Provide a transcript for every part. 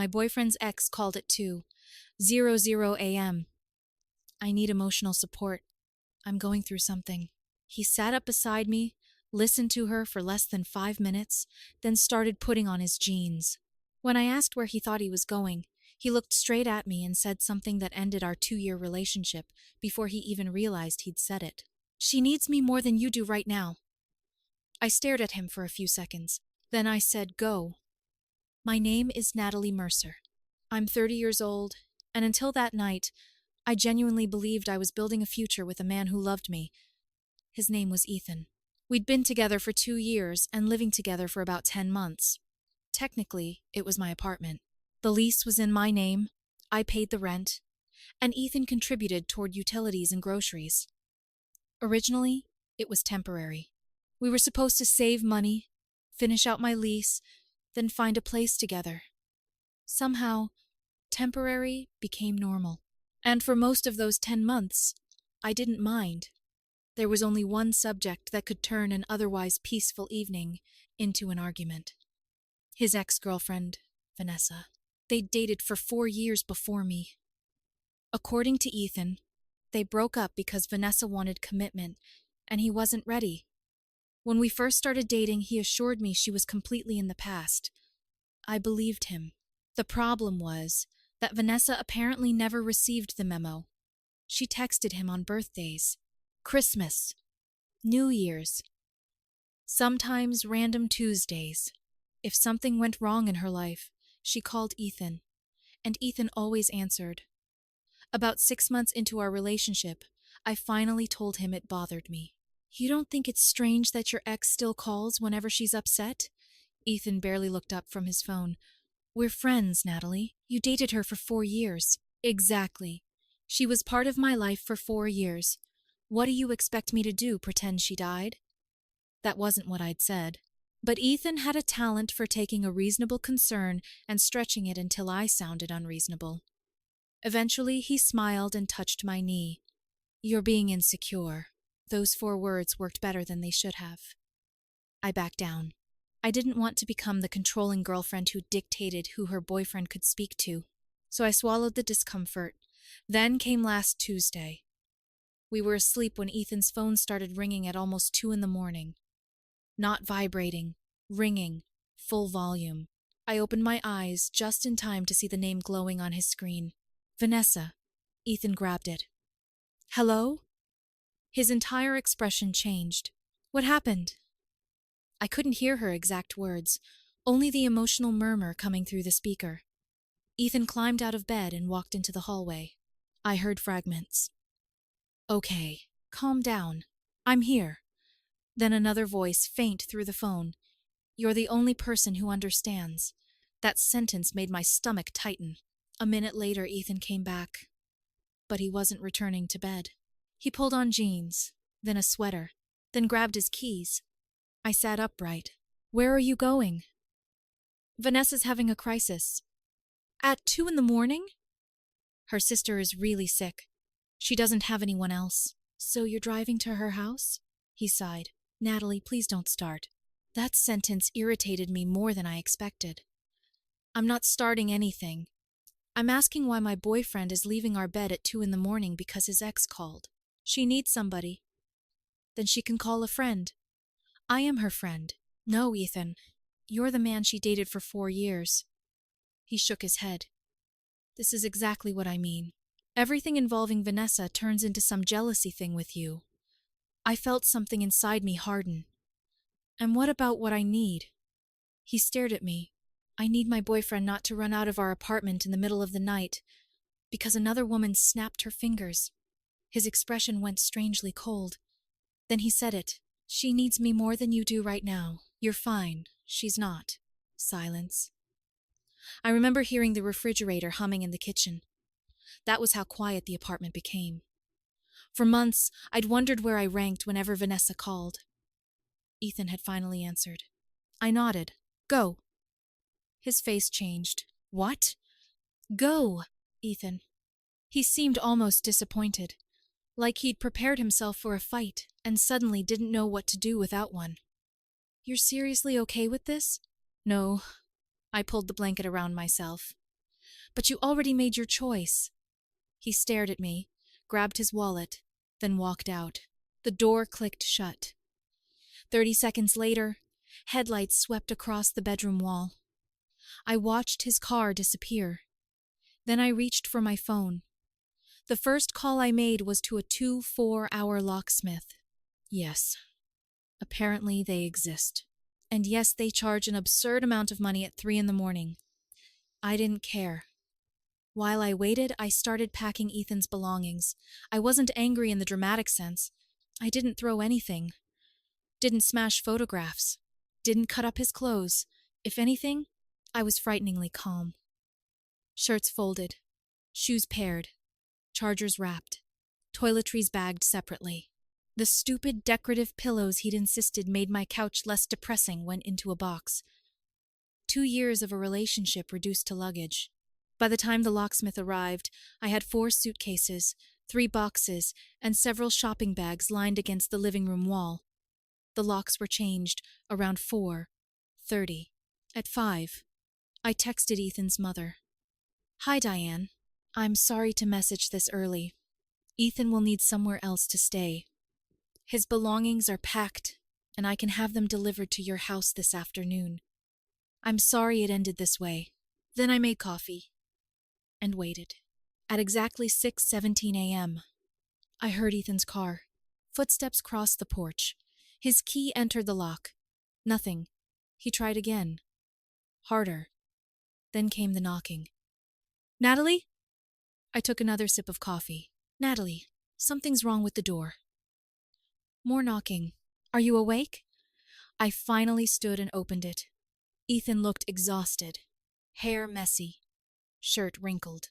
My boyfriend's ex called at 2:00 a.m. I need emotional support. I'm going through something. He sat up beside me, listened to her for less than 5 minutes, then started putting on his jeans. When I asked where he thought he was going, he looked straight at me and said something that ended our 2-year relationship before he even realized he'd said it. She needs me more than you do right now. I stared at him for a few seconds. Then I said, go. My name is Natalie Mercer. I'm 30 years old, and until that night, I genuinely believed I was building a future with a man who loved me. His name was Ethan. We'd been together for 2 years and living together for about 10 months. Technically, it was my apartment. The lease was in my name, I paid the rent, and Ethan contributed toward utilities and groceries. Originally, it was temporary. We were supposed to save money, finish out my lease, then find a place together. Somehow, temporary became normal. And for most of those 10 months, I didn't mind. There was only one subject that could turn an otherwise peaceful evening into an argument. His ex-girlfriend, Vanessa. They'd dated for 4 years before me. According to Ethan, they broke up because Vanessa wanted commitment, and he wasn't ready. When we first started dating, he assured me she was completely in the past. I believed him. The problem was that Vanessa apparently never received the memo. She texted him on birthdays, Christmas, New Year's, sometimes random Tuesdays. If something went wrong in her life, she called Ethan, and Ethan always answered. About 6 months into our relationship, I finally told him it bothered me. You don't think it's strange that your ex still calls whenever she's upset? Ethan barely looked up from his phone. We're friends, Natalie. You dated her for 4 years. Exactly. She was part of my life for 4 years. What do you expect me to do, pretend she died? That wasn't what I'd said. But Ethan had a talent for taking a reasonable concern and stretching it until I sounded unreasonable. Eventually, he smiled and touched my knee. You're being insecure. Those 4 words worked better than they should have. I backed down. I didn't want to become the controlling girlfriend who dictated who her boyfriend could speak to, so I swallowed the discomfort. Then came last Tuesday. We were asleep when Ethan's phone started ringing at almost 2 in the morning. Not vibrating, ringing, full volume. I opened my eyes just in time to see the name glowing on his screen. Vanessa. Ethan grabbed it. Hello? His entire expression changed. What happened? I couldn't hear her exact words, only the emotional murmur coming through the speaker. Ethan climbed out of bed and walked into the hallway. I heard fragments. Okay, calm down. I'm here. Then another voice, faint through the phone. You're the only person who understands. That sentence made my stomach tighten. A minute later, Ethan came back. But he wasn't returning to bed. He pulled on jeans, then a sweater, then grabbed his keys. I sat upright. Where are you going? Vanessa's having a crisis. At 2 in the morning? Her sister is really sick. She doesn't have anyone else. So you're driving to her house? He sighed. Natalie, please don't start. That sentence irritated me more than I expected. I'm not starting anything. I'm asking why my boyfriend is leaving our bed at 2 in the morning because his ex called. She needs somebody. Then she can call a friend. I am her friend. No, Ethan. You're the man she dated for 4 years. He shook his head. This is exactly what I mean. Everything involving Vanessa turns into some jealousy thing with you. I felt something inside me harden. And what about what I need? He stared at me. I need my boyfriend not to run out of our apartment in the middle of the night because another woman snapped her fingers. His expression went strangely cold. Then he said it. She needs me more than you do right now. You're fine. She's not. Silence. I remember hearing the refrigerator humming in the kitchen. That was how quiet the apartment became. For months, I'd wondered where I ranked whenever Vanessa called. Ethan had finally answered. I nodded. Go. His face changed. What? Go, Ethan. He seemed almost disappointed, like he'd prepared himself for a fight and suddenly didn't know what to do without one. You're seriously okay with this? No. I pulled the blanket around myself. But you already made your choice. He stared at me, grabbed his wallet, then walked out. The door clicked shut. 30 seconds later, headlights swept across the bedroom wall. I watched his car disappear. Then I reached for my phone. The first call I made was to a 2-4-hour locksmith. Yes, apparently they exist. And yes, they charge an absurd amount of money at 3 in the morning. I didn't care. While I waited, I started packing Ethan's belongings. I wasn't angry in the dramatic sense. I didn't throw anything. Didn't smash photographs. Didn't cut up his clothes. If anything, I was frighteningly calm. Shirts folded. Shoes paired. Chargers wrapped. Toiletries bagged separately. The stupid decorative pillows he'd insisted made my couch less depressing went into a box. 2 years of a relationship reduced to luggage. By the time the locksmith arrived, I had 4 suitcases, 3 boxes, and several shopping bags lined against the living room wall. The locks were changed around 4:30. At 5, I texted Ethan's mother. Hi, Diane. I'm sorry to message this early. Ethan will need somewhere else to stay. His belongings are packed, and I can have them delivered to your house this afternoon. I'm sorry it ended this way. Then I made coffee and waited. At exactly 6:17 a.m., I heard Ethan's car. Footsteps crossed the porch. His key entered the lock. Nothing. He tried again. Harder. Then came the knocking. Natalie? I took another sip of coffee. Natalie, something's wrong with the door. More knocking. Are you awake? I finally stood and opened it. Ethan looked exhausted. Hair messy. Shirt wrinkled.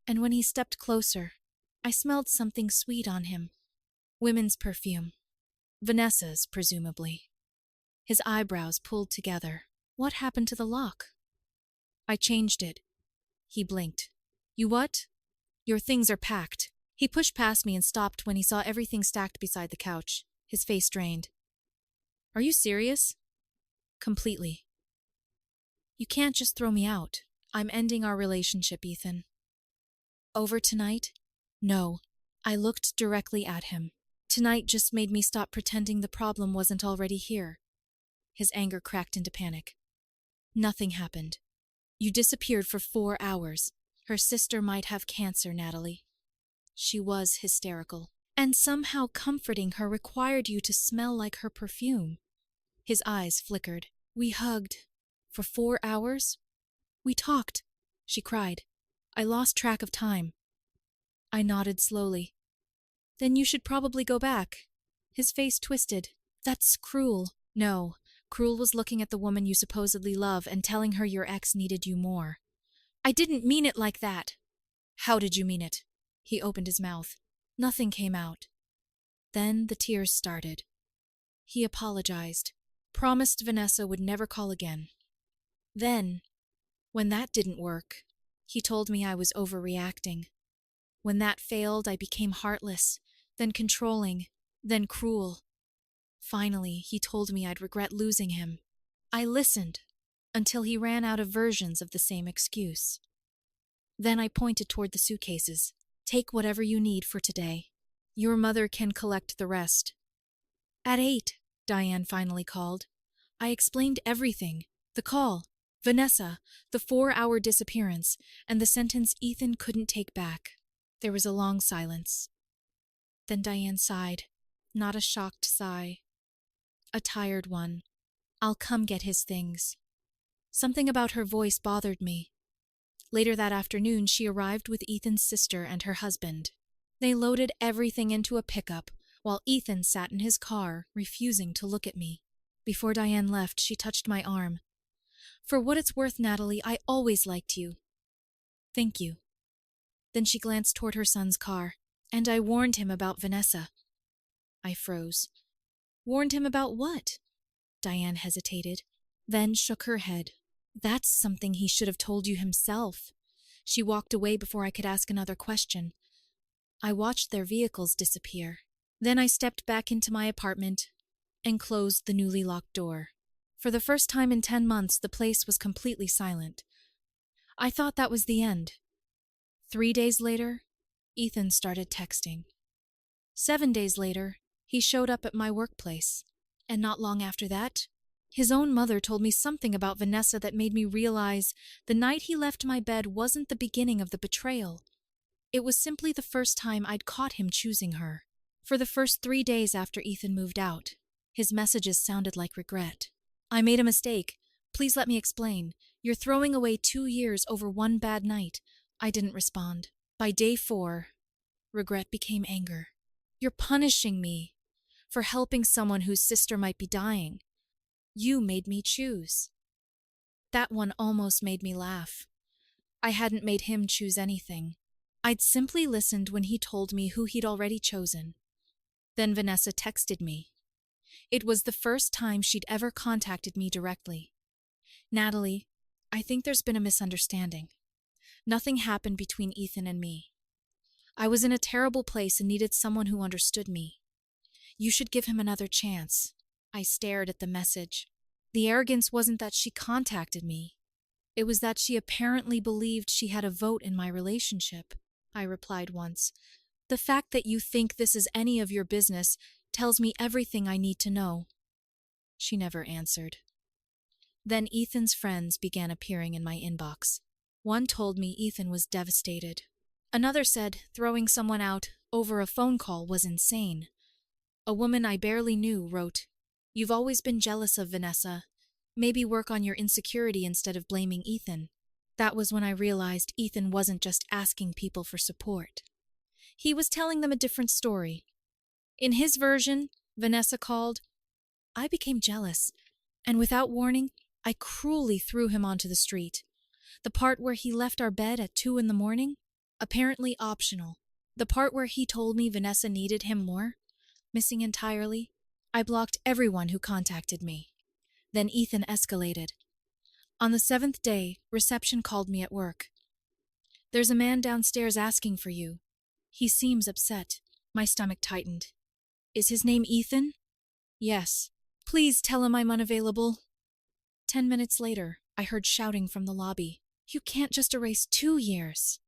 And when he stepped closer, I smelled something sweet on him. Women's perfume. Vanessa's, presumably. His eyebrows pulled together. What happened to the lock? I changed it. He blinked. You what? Your things are packed. He pushed past me and stopped when he saw everything stacked beside the couch, his face drained. Are you serious? Completely. You can't just throw me out. I'm ending our relationship, Ethan. Over tonight? No. I looked directly at him. Tonight just made me stop pretending the problem wasn't already here. His anger cracked into panic. Nothing happened. You disappeared for 4 hours. Her sister might have cancer, Natalie. She was hysterical. And somehow comforting her required you to smell like her perfume. His eyes flickered. We hugged. For 4 hours? We talked. She cried. I lost track of time. I nodded slowly. Then you should probably go back. His face twisted. That's cruel. No, cruel was looking at the woman you supposedly love and telling her your ex needed you more. I didn't mean it like that. How did you mean it? He opened his mouth. Nothing came out. Then the tears started. He apologized, promised Vanessa would never call again. Then, when that didn't work, he told me I was overreacting. When that failed, I became heartless, then controlling, then cruel. Finally, he told me I'd regret losing him. I listened, until he ran out of versions of the same excuse. Then I pointed toward the suitcases. Take whatever you need for today. Your mother can collect the rest. At 8, Diane finally called. I explained everything. The call, Vanessa, the 4-hour disappearance, and the sentence Ethan couldn't take back. There was a long silence. Then Diane sighed, not a shocked sigh. A tired one. I'll come get his things. Something about her voice bothered me. Later that afternoon, she arrived with Ethan's sister and her husband. They loaded everything into a pickup, while Ethan sat in his car, refusing to look at me. Before Diane left, she touched my arm. For what it's worth, Natalie, I always liked you. Thank you. Then she glanced toward her son's car. And I warned him about Vanessa. I froze. Warned him about what? Diane hesitated, then shook her head. That's something he should have told you himself. She walked away before I could ask another question. I watched their vehicles disappear. Then I stepped back into my apartment and closed the newly locked door. For the first time in 10 months, the place was completely silent. I thought that was the end. 3 days later, Ethan started texting. 7 days later, he showed up at my workplace. And not long after that, his own mother told me something about Vanessa that made me realize the night he left my bed wasn't the beginning of the betrayal. It was simply the first time I'd caught him choosing her. For the first 3 days after Ethan moved out, his messages sounded like regret. I made a mistake. Please let me explain. You're throwing away 2 years over one bad night. I didn't respond. By day 4, regret became anger. You're punishing me for helping someone whose sister might be dying. You made me choose. That one almost made me laugh. I hadn't made him choose anything. I'd simply listened when he told me who he'd already chosen. Then Vanessa texted me. It was the first time she'd ever contacted me directly. Natalie, I think there's been a misunderstanding. Nothing happened between Ethan and me. I was in a terrible place and needed someone who understood me. You should give him another chance. I stared at the message. The arrogance wasn't that she contacted me. It was that she apparently believed she had a vote in my relationship. I replied once. The fact that you think this is any of your business tells me everything I need to know. She never answered. Then Ethan's friends began appearing in my inbox. One told me Ethan was devastated. Another said throwing someone out over a phone call was insane. A woman I barely knew wrote, "You've always been jealous of Vanessa. Maybe work on your insecurity instead of blaming Ethan." That was when I realized Ethan wasn't just asking people for support. He was telling them a different story. In his version, Vanessa called, I became jealous, and without warning, I cruelly threw him onto the street. The part where he left our bed at 2 a.m, apparently optional. The part where he told me Vanessa needed him more, missing entirely. I blocked everyone who contacted me. Then Ethan escalated. On the 7th day, reception called me at work. "There's a man downstairs asking for you. He seems upset." My stomach tightened. "Is his name Ethan?" "Yes." "Please tell him I'm unavailable." 10 minutes later, I heard shouting from the lobby. "You can't just erase 2 years."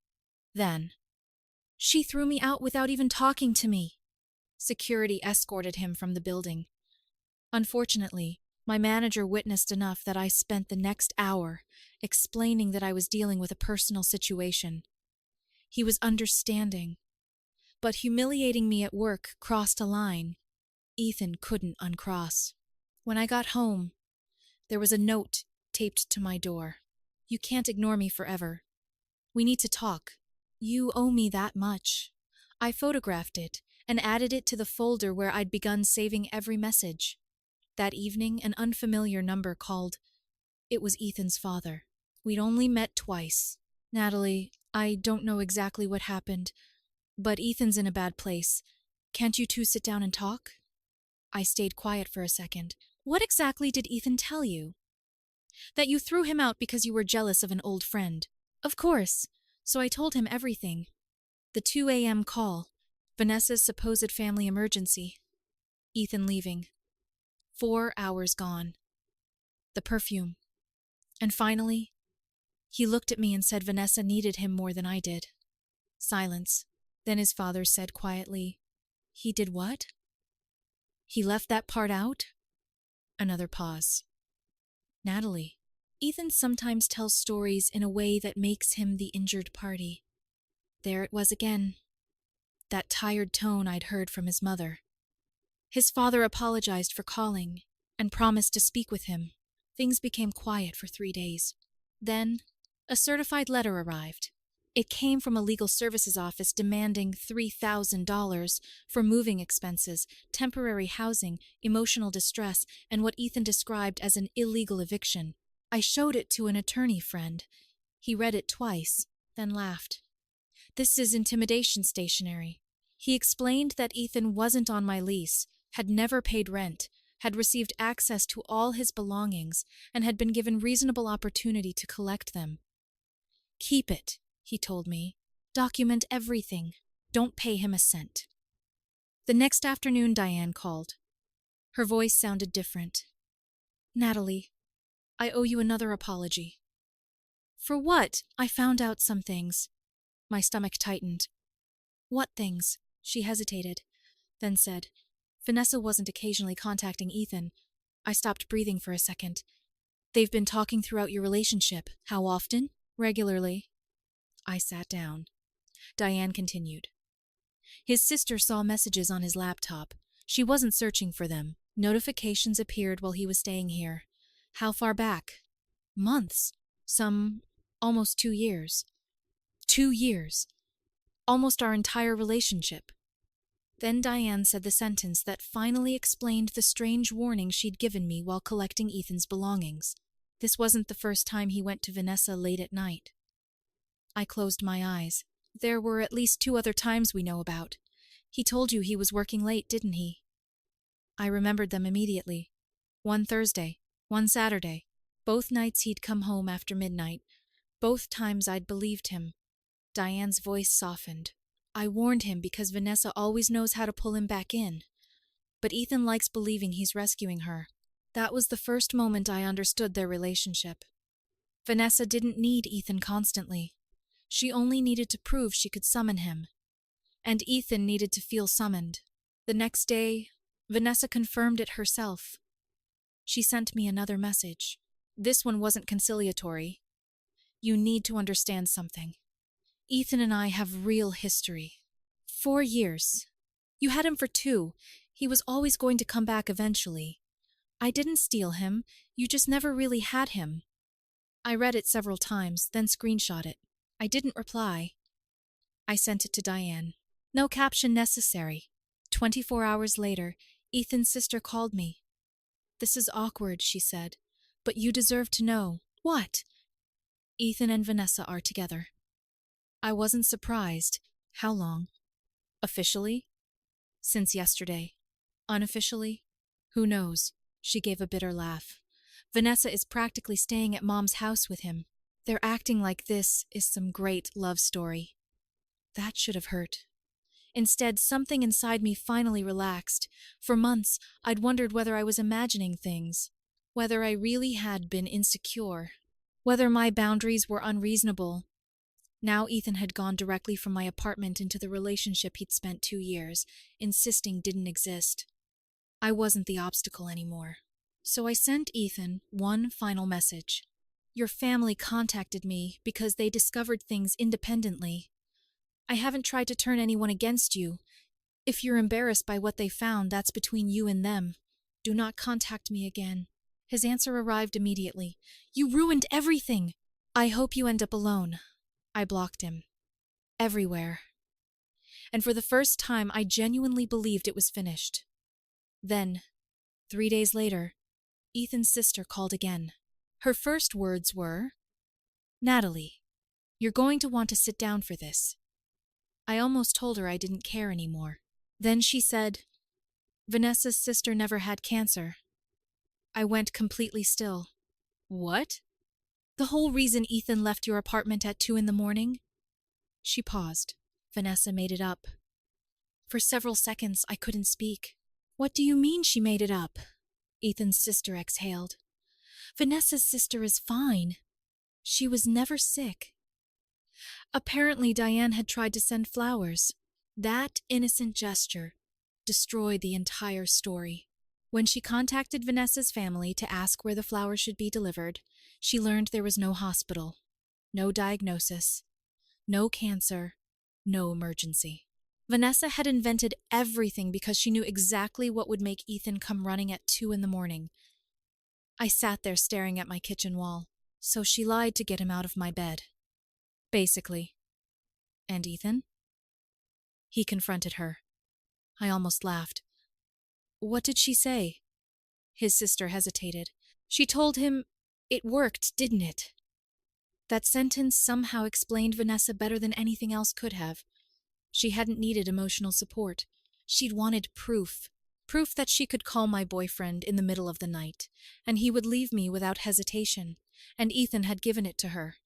Then, "She threw me out without even talking to me." Security escorted him from the building. Unfortunately, my manager witnessed enough that I spent the next hour explaining that I was dealing with a personal situation. He was understanding. But humiliating me at work crossed a line Ethan couldn't uncross. When I got home, there was a note taped to my door. "You can't ignore me forever. We need to talk. You owe me that much." I photographed it and added it to the folder where I'd begun saving every message. That evening, an unfamiliar number called. It was Ethan's father. We'd only met twice. "Natalie, I don't know exactly what happened, but Ethan's in a bad place. Can't you two sit down and talk?" I stayed quiet for a second. "What exactly did Ethan tell you?" "That you threw him out because you were jealous of an old friend." "Of course." So I told him everything. The 2 a.m. call, Vanessa's supposed family emergency, Ethan leaving, 4 hours gone, the perfume. And finally, he looked at me and said Vanessa needed him more than I did. Silence. Then his father said quietly, "He did what?" "He left that part out?" Another pause. "Natalie, Ethan sometimes tells stories in a way that makes him the injured party." There it was again. That tired tone I'd heard from his mother. His father apologized for calling and promised to speak with him. Things became quiet for 3 days. Then, a certified letter arrived. It came from a legal services office demanding $3,000 for moving expenses, temporary housing, emotional distress, and what Ethan described as an illegal eviction. I showed it to an attorney friend. He read it twice, then laughed. "This is intimidation stationery." He explained that Ethan wasn't on my lease, had never paid rent, had received access to all his belongings, and had been given reasonable opportunity to collect them. "Keep it," he told me. "Document everything. Don't pay him a cent." The next afternoon, Diane called. Her voice sounded different. "Natalie, I owe you another apology." For what? I found out some things. My stomach tightened. What things? She hesitated, then said, Vanessa wasn't occasionally contacting Ethan. I stopped breathing for a second. They've been talking throughout your relationship. How often? Regularly. I sat down. Diane continued. His sister saw messages on his laptop. She wasn't searching for them. Notifications appeared while he was staying here. How far back? Months. Some almost 2 years. 2 years. Almost our entire relationship. Then Diane said the sentence that finally explained the strange warning she'd given me while collecting Ethan's belongings. This wasn't the first time he went to Vanessa late at night. I closed my eyes. There were at least 2 other times we know about. He told you he was working late, didn't he? I remembered them immediately. One Thursday, one Saturday. Both nights he'd come home after midnight. Both times I'd believed him. Diane's voice softened. I warned him because Vanessa always knows how to pull him back in. But Ethan likes believing he's rescuing her. That was the first moment I understood their relationship. Vanessa didn't need Ethan constantly. She only needed to prove she could summon him. And Ethan needed to feel summoned. The next day, Vanessa confirmed it herself. She sent me another message. This one wasn't conciliatory. You need to understand something. Ethan and I have real history. 4 years. You had him for 2. He was always going to come back eventually. I didn't steal him. You just never really had him. I read it several times, then screenshot it. I didn't reply. I sent it to Diane. No caption necessary. 24 hours later, Ethan's sister called me. This is awkward, she said, but you deserve to know. What? Ethan and Vanessa are together. I wasn't surprised. How long? Officially? Since yesterday. Unofficially? Who knows? She gave a bitter laugh. Vanessa is practically staying at Mom's house with him. They're acting like this is some great love story. That should have hurt. Instead, something inside me finally relaxed. For months, I'd wondered whether I was imagining things, whether I really had been insecure, whether my boundaries were unreasonable. Now Ethan had gone directly from my apartment into the relationship he'd spent 2 years, insisting didn't exist. I wasn't the obstacle anymore. So I sent Ethan one final message. Your family contacted me because they discovered things independently. I haven't tried to turn anyone against you. If you're embarrassed by what they found, that's between you and them. Do not contact me again. His answer arrived immediately. You ruined everything. I hope you end up alone. I blocked him. Everywhere. And for the first time, I genuinely believed it was finished. Then, 3 days later, Ethan's sister called again. Her first words were, Natalie, you're going to want to sit down for this. I almost told her I didn't care anymore. Then she said, Vanessa's sister never had cancer. I went completely still. What? The whole reason Ethan left your apartment at 2 a.m? She paused. Vanessa made it up. For several seconds, I couldn't speak. What do you mean she made it up? Ethan's sister exhaled. Vanessa's sister is fine. She was never sick. Apparently, Diane had tried to send flowers. That innocent gesture destroyed the entire story. When she contacted Vanessa's family to ask where the flowers should be delivered, she learned there was no hospital, no diagnosis, no cancer, no emergency. Vanessa had invented everything because she knew exactly what would make Ethan come running at 2 a.m. I sat there staring at my kitchen wall. So she lied to get him out of my bed. Basically. And Ethan? He confronted her. I almost laughed. What did she say? His sister hesitated. She told him, it worked, didn't it? That sentence somehow explained Vanessa better than anything else could have. She hadn't needed emotional support. She'd wanted proof. Proof that she could call my boyfriend in the middle of the night, and he would leave me without hesitation, and Ethan had given it to her.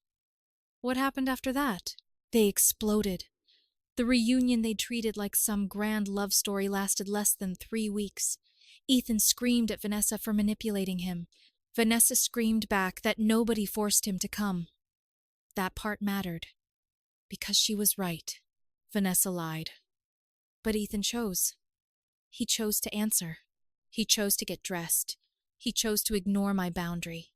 What happened after that? They exploded. The reunion they'd treated like some grand love story lasted less than 3 weeks. Ethan screamed at Vanessa for manipulating him. Vanessa screamed back that nobody forced him to come. that part mattered. Because she was right. Vanessa lied. But Ethan chose. He chose to answer. He chose to get dressed. He chose to ignore my boundary.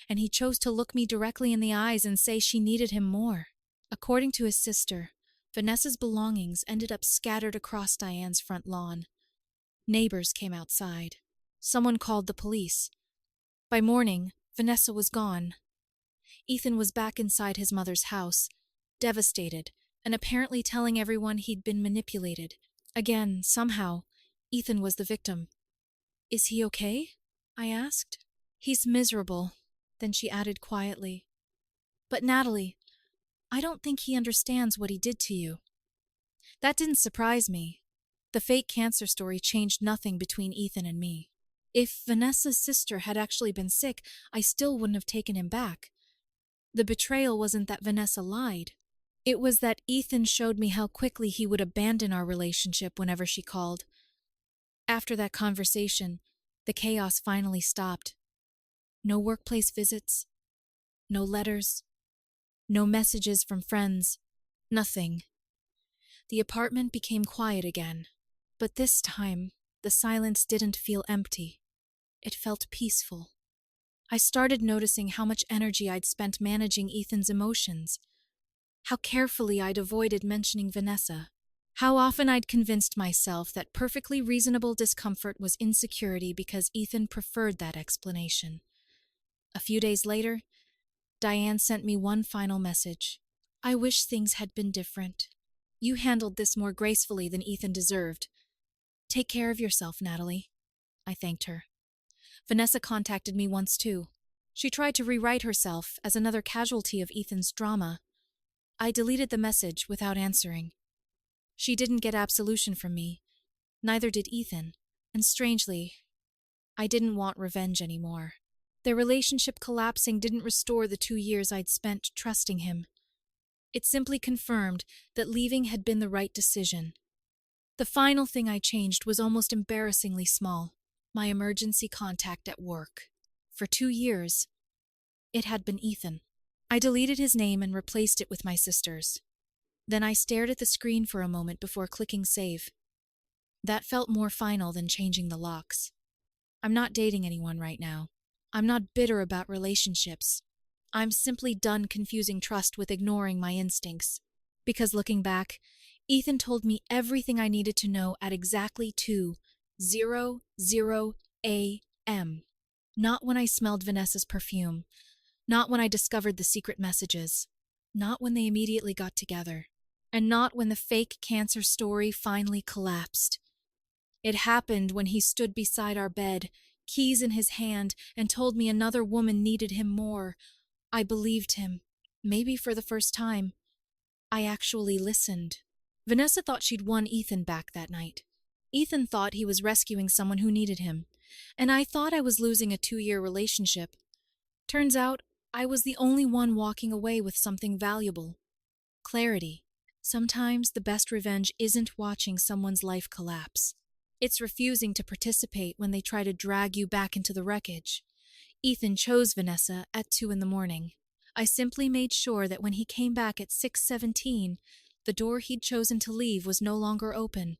And he chose to look me directly in the eyes and say she needed him more. According to his sister, Vanessa's belongings ended up scattered across Diane's front lawn. Neighbors came outside. Someone called the police. By morning, Vanessa was gone. Ethan was back inside his mother's house, devastated, and apparently telling everyone he'd been manipulated. Again, somehow, Ethan was the victim. "Is he okay?" I asked. "He's miserable," then she added quietly. "But Natalie, I don't think he understands what he did to you." That didn't surprise me. The fake cancer story changed nothing between Ethan and me. If Vanessa's sister had actually been sick, I still wouldn't have taken him back. The betrayal wasn't that Vanessa lied. It was that Ethan showed me how quickly he would abandon our relationship whenever she called. After that conversation, the chaos finally stopped. No workplace visits, no letters, no messages from friends, nothing. The apartment became quiet again, but this time, the silence didn't feel empty. It felt peaceful. I started noticing how much energy I'd spent managing Ethan's emotions, how carefully I'd avoided mentioning Vanessa, how often I'd convinced myself that perfectly reasonable discomfort was insecurity because Ethan preferred that explanation. A few days later, Diane sent me one final message. "I wish things had been different. You handled this more gracefully than Ethan deserved. Take care of yourself, Natalie." I thanked her. Vanessa contacted me once too. She tried to rewrite herself as another casualty of Ethan's drama. I deleted the message without answering. She didn't get absolution from me. Neither did Ethan. And strangely, I didn't want revenge anymore. Their relationship collapsing didn't restore the 2 years I'd spent trusting him. It simply confirmed that leaving had been the right decision. The final thing I changed was almost embarrassingly small. My emergency contact at work. For 2 years, it had been Ethan. I deleted his name and replaced it with my sister's. Then I stared at the screen for a moment before clicking save. That felt more final than changing the locks. I'm not dating anyone right now. I'm not bitter about relationships. I'm simply done confusing trust with ignoring my instincts. Because looking back, Ethan told me everything I needed to know at exactly 2:00 a.m. Not when I smelled Vanessa's perfume. Not when I discovered the secret messages. Not when they immediately got together. And not when the fake cancer story finally collapsed. It happened when he stood beside our bed, keys in his hand, and told me another woman needed him more. I believed him. Maybe for the first time. I actually listened. Vanessa thought she'd won Ethan back that night. Ethan thought he was rescuing someone who needed him. And I thought I was losing a 2-year relationship. Turns out, I was the only one walking away with something valuable. Clarity. Sometimes the best revenge isn't watching someone's life collapse. It's refusing to participate when they try to drag you back into the wreckage. Ethan chose Vanessa at 2 a.m. I simply made sure that when he came back at 6:17, the door he'd chosen to leave was no longer open.